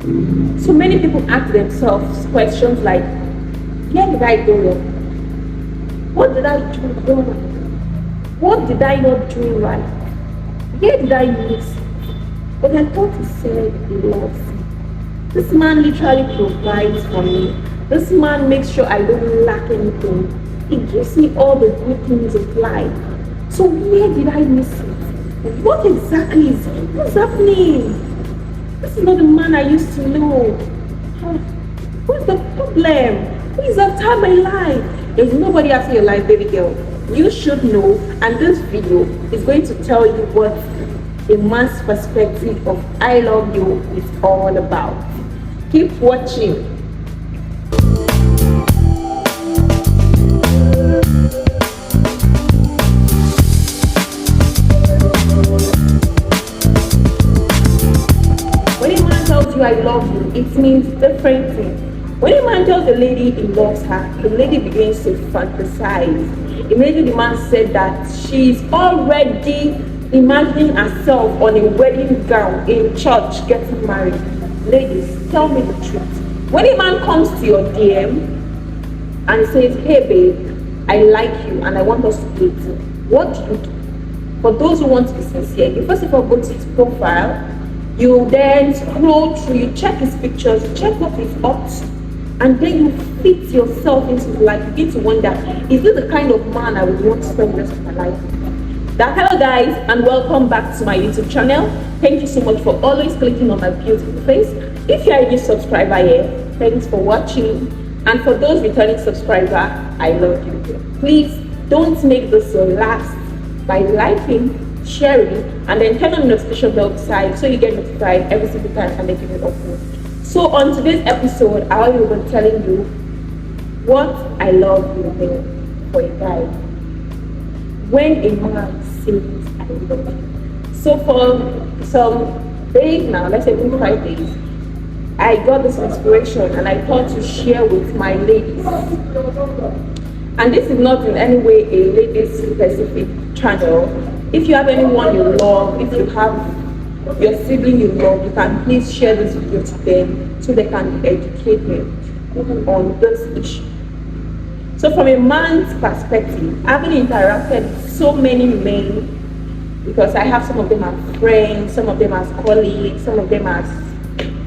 So many people ask themselves questions like, where did I go wrong? What did I do wrong? What did I not do right? Where did I miss? But I thought he said he loves me. This man literally provides for me. This man makes sure I don't lack anything. He gives me all the good things of life. So where did I miss it? What exactly is what's happening? This is not the man I used to know. What's the problem? Who is after my life? There's nobody after your life, baby girl. You should know, and this video is going to tell you what a man's perspective of I love you is all about. Keep watching. When a man tells you I love you, it means different things. When a man tells a lady he loves her, the lady begins to fantasize. Immediately the man said that she's already imagining herself on a wedding gown in church getting married. Ladies, tell me the truth. When a man comes to your DM and says, hey babe, I like you and I want us to date, what do you do? For those who want to be sincere, you first of all go to his profile, you then scroll through, you check his pictures, you check what he's up to, and then you fit yourself into his life. You begin to wonder, is this the kind of man I would want to spend the rest of my life with? Hello guys, and welcome back to my YouTube channel. Thank you so much for always clicking on my beautiful face. If you are a new subscriber here, thanks for watching. And for those returning subscriber, I love you. Please don't make this your last by liking, sharing, and then turn on the notification bell beside so you get notified every single time I make a new upload. So on today's episode, I will be telling you what I love you mean for a guy. When a man says I love you. So for some days now, let's say 5 days, I got this inspiration and I thought to share with my ladies. And this is not in any way a ladies specific channel. If you have anyone you love, if you have your sibling you love, you can please share this video to them so they can be educated on this issue. So from a man's perspective, having interacted with so many men, because I have some of them as friends, some of them as colleagues, some of them as,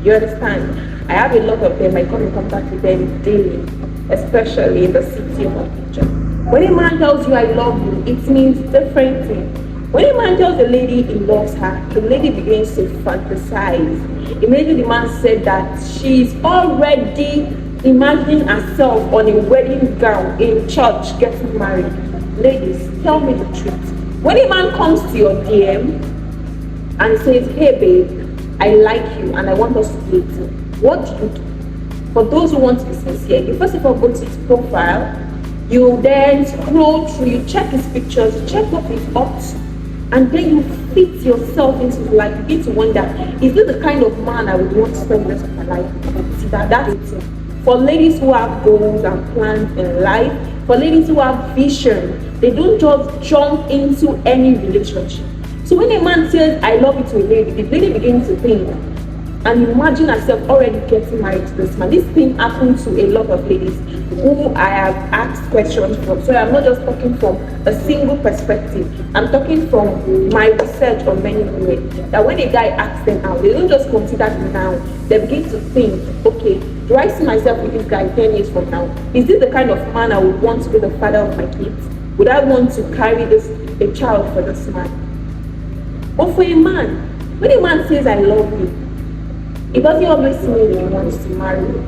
you understand, I have a lot of them, I come in contact with them daily, especially in the city of Abuja. When a man tells you I love you, it means different things. When a man tells a lady he loves her, the lady begins to fantasize. Immediately the man said that she's already imagining herself on a wedding gown in church getting married. Ladies, tell me the truth. When a man comes to your DM and says, hey babe, I like you and I want us to date, what do you do? For those who want to be sincere, you first of all go to his profile, you then scroll through, you check his pictures, you check what he's up to, and then you fit yourself into his life. You begin to wonder, is this the kind of man I would want to spend the rest of my life with? See, that's it. For ladies who have goals and plans in life, for ladies who have vision, they don't just jump into any relationship. So when a man says, I love you to a lady, the lady begins to think and imagine herself already getting married to this man. This thing happens to a lot of ladies who I have asked questions from. So I'm not just talking from a single perspective. I'm talking from my research on many women. That when a guy asks them out, they don't just consider it now. They begin to think, okay, do I see myself with this guy 10 years from now? Is this the kind of man I would want to be the father of my kids? Would I want to carry a child for this man? But for a man, when a man says I love you, it doesn't always mean he wants to marry you.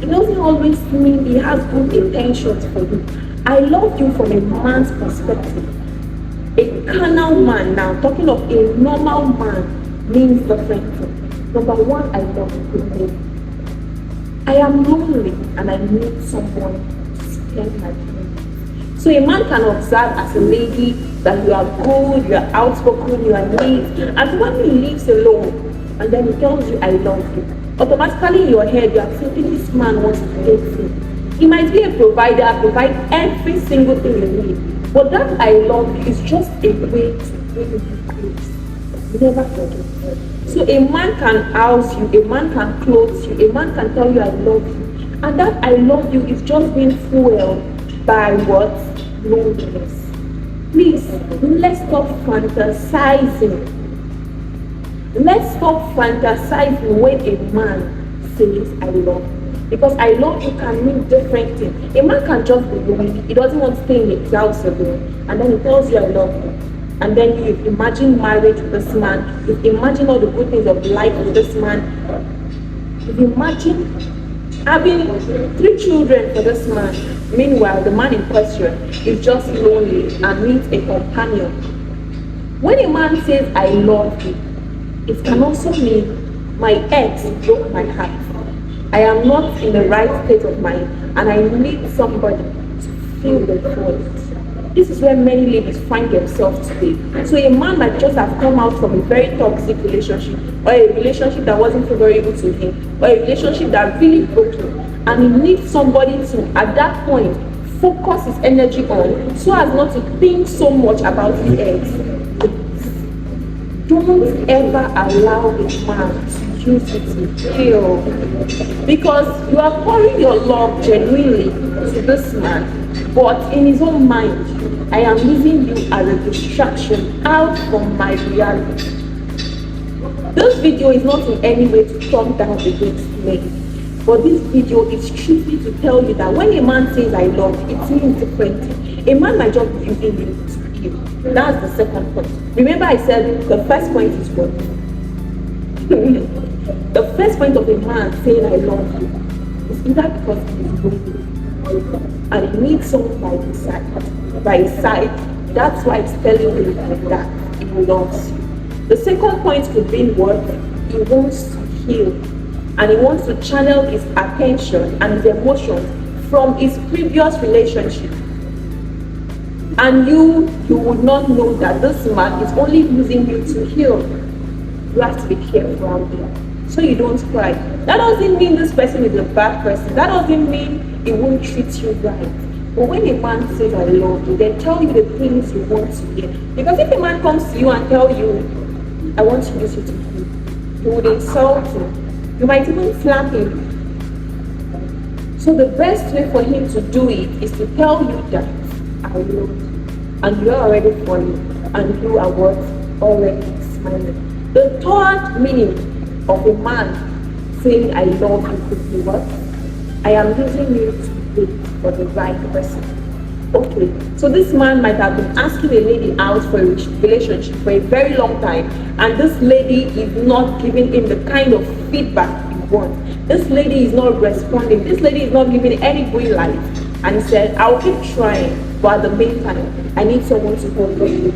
It doesn't always mean he has good intentions for you. I love you from a man's perspective. A carnal man, now talking of a normal man, means different things. Number one, I love you. I am lonely and I need someone to spend my time. So a man can observe as a lady that you are good, you are outspoken, you are neat, and when he leaves alone, and then he tells you I love you, automatically in your head you are thinking this man wants to date you. He might be a provider, provide every single thing you need, but that I love you is just a way to bring you close. Never forget that. So a man can house you, a man can clothe you, a man can tell you I love you. And that I love you is just being fueled by what? Loneliness. Please, let's stop fantasizing. Let's stop fantasizing when a man says I love you. Because I love you can mean different things. A man can just be lonely. He doesn't want to stay in his house alone. And then he tells you I love you. And then you imagine marriage with this man. You imagine all the good things of life with this man. You imagine having 3 children for this man. Meanwhile, the man in question is just lonely and needs a companion. When a man says I love you, it can also mean my ex broke my heart. I am not in the right state of mind and I need somebody to fill the void. This is where many ladies find themselves today. So a man might just have come out from a very toxic relationship, or a relationship that wasn't favorable to him, or a relationship that really broke him, and he needs somebody to, at that point, focus his energy on so as not to think so much about his ex. Don't ever allow a man to use it to heal, because you are pouring your love genuinely to this man, but in his own mind, I am using you as a distraction out from my reality. This video is not in any way to talk down against men, but this video is strictly to tell you that when a man says I love you, it means different thing. A man might just be using you to heal. That's the second point. Remember I said the first point is what? The first point of a man saying I love you is either because he is lonely and he needs someone by his side. That's why he's telling you that he loves you. The second point could be what? He wants to heal, and he wants to channel his attention and his emotions from his previous relationship. And you would not know that this man is only using you to heal. You have to be careful out there, so you don't cry. That doesn't mean this person is a bad person. That doesn't mean he won't treat you right. But when a man says I love you, they tell you the things you want to hear. Because if a man comes to you and tell you I want to use you to heal, you would insult him. You might even slap him. So the best way for him to do it is to tell you that I love you, and you are already falling, and you are what? Already smiling. The third meaning of a man saying I love you could be what? I am using you to wait for the right person. Okay, so this man might have been asking a lady out for a relationship for a very long time, and this lady is not giving him the kind of feedback he wants. This lady is not responding. This lady is not giving any green light. And he said, I'll keep trying, but at the meantime, I need someone to hold me.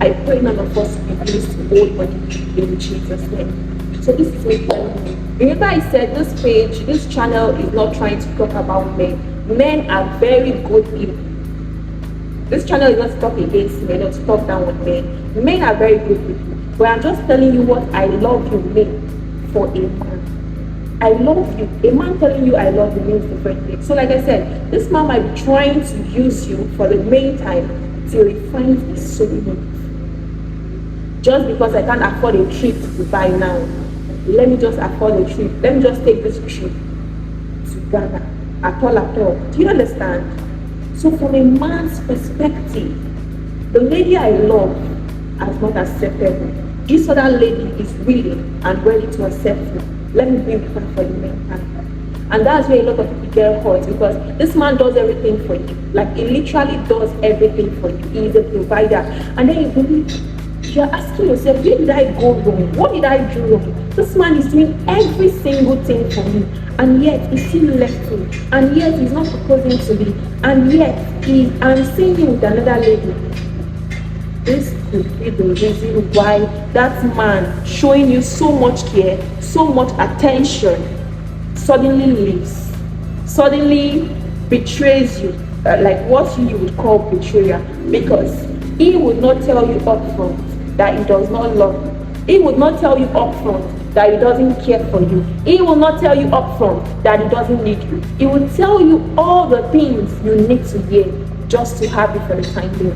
I pray none of us be pleased to hold me in Jesus' name. So this is me telling you. Remember I said this page, this channel is not trying to talk about men. Men are very good people. This channel is not to talk against men or to talk down with men. Men are very good people. But I'm just telling you what I love you mean for a man. I love you. A man telling you I love you means different things. So like I said, this man might be trying to use you for the main time till he finds his soulmate. Just because I can't afford a trip to Dubai now, let me just afford a trip. Let me just take this trip to Ghana. At all. Do you understand? So from a man's perspective, the lady I love has not accepted me. This other lady is willing and ready to accept me. Let me be with her for the meantime. And that's where a lot of people get hurt, because this man does everything for you. Like, he literally does everything for you. He is a provider. And then you believe, you're asking yourself, where did I go wrong? What did I do wrong? This man is doing every single thing for me, and yet he still left me, and yet he's not proposing to me, and yet I'm seeing him with another lady. This could be the reason why that man showing you so much care, so much attention, suddenly leaves, suddenly betrays you, like what you would call betrayal, because he would not tell you upfront that he does not love you. He would not tell you upfront that he doesn't care for you. He will not tell you upfront that he doesn't need you. He will tell you all the things you need to hear just to have you for the time being.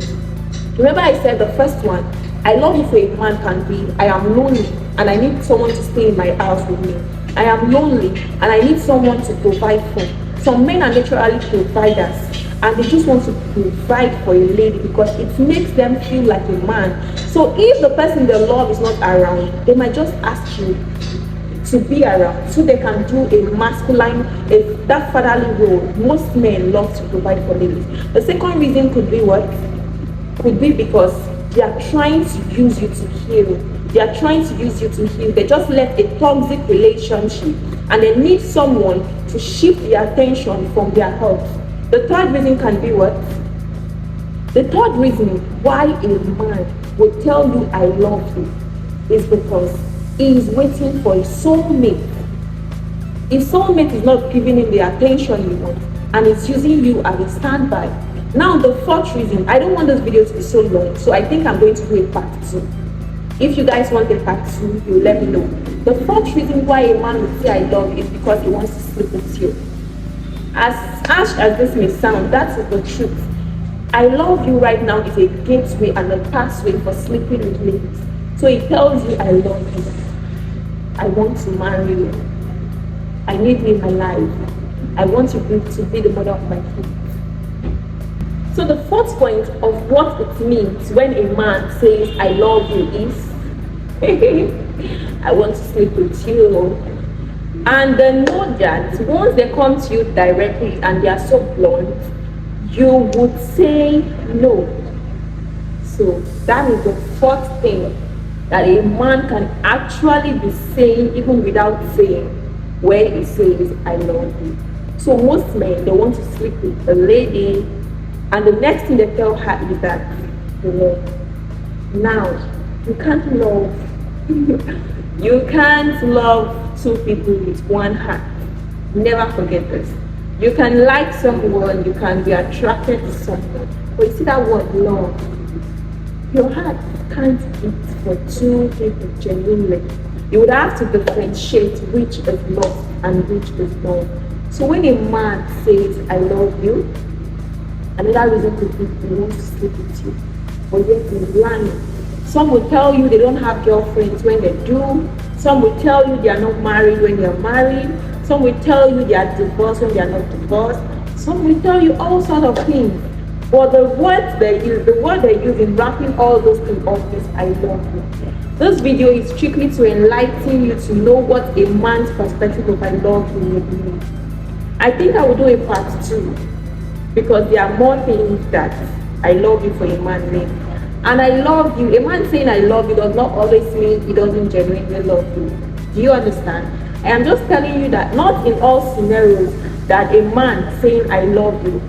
Remember I said the first one, I love you for a man can be, I am lonely and I need someone to stay in my house with me. I am lonely and I need someone to provide for. Some men are naturally providers and they just want to provide for a lady because it makes them feel like a man. So if the person they love is not around, they might just ask you to be around so they can do a masculine, that fatherly role. Most men love to provide for ladies. The second reason could be what? Could be because they are trying to use you to heal. They are trying to use you to heal. They just left a toxic relationship and they need someone to shift the attention from their health. The third reason can be what? The third reason why a man would tell you I love you is because he is waiting for a soulmate. His soulmate is not giving him the attention he wants and is using you as a standby. Now the fourth reason, I don't want this video to be so long, so I think I'm going to do a part 2. If you guys want a part 2, you let me know. The fourth reason why a man would say I love you is because he wants to sleep with you. As harsh as this may sound, that is the truth. I love you right now is a gateway and a pathway for sleeping with ladies. So he tells you I love you. I want to marry you. I need you in my life. I want you to be the mother of my kids. So the fourth point of what it means when a man says I love you is I want to sleep with you. And then know that once they come to you directly and they are so blunt, you would say no. So that is the fourth thing that a man can actually be saying even without saying, where he says I love you. So most men, they want to sleep with a lady and the next thing they tell her is that, now you can't love you can't love two people with one heart. Never forget this. You can like someone, you can be attracted to someone, but you see that word love, your heart can't beat for two people genuinely. You would have to differentiate which is love and which is love. So when a man says I love you, another reason could be he wants to sleep with you, but yet he's lying. Some will tell you they don't have girlfriends when they do. Some will tell you they are not married when they are married. Some will tell you they are divorced when they are not divorced. Some will tell you all sorts of things. But the word they use in wrapping all those things up is I love you. This video is strictly to enlighten you to know what a man's perspective of I love you will be. I think I will do a part 2 because there are more things that I love you for a man means. And I love you, a man saying I love you does not always mean he doesn't genuinely love you. Do you understand? I am just telling you that not in all scenarios that a man saying I love you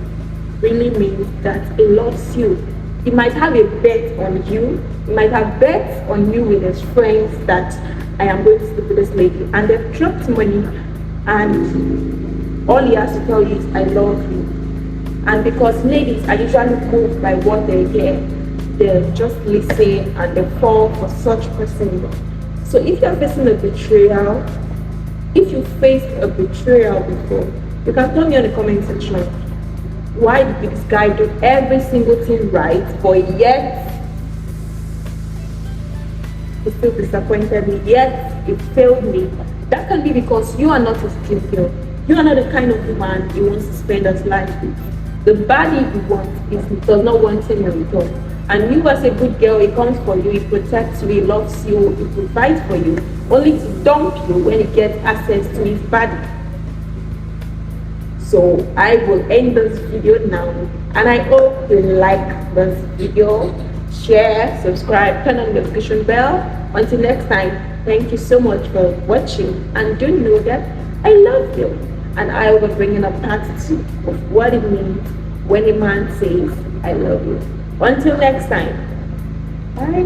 really means that he loves you. He might have a bet on you, he might have bets on you with his friends that I am going to sleep with this lady, and they've dropped money and all he has to tell you is I love you. And because ladies are usually moved by what they hear, they just listen and they fall for such person. So if you're facing a betrayal, if you faced a betrayal before, you can tell me in the comment section, why did this guy do every single thing right, but yet he still disappointed me, yet it failed me? That can be because you are not his dream girl. You are not the kind of man he wants to spend his life with. The body he wants is he does not want him in return. And you as a good girl, he comes for you, he protects you, he loves you, he provides for you, only to dump you when he gets access to his body. So I will end this video now, and I hope you like this video. Share, subscribe, turn on the notification bell. Until next time, thank you so much for watching, and do know that I love you, and I will bring in a part 2 of what it means when a man says I love you. Until next time, bye.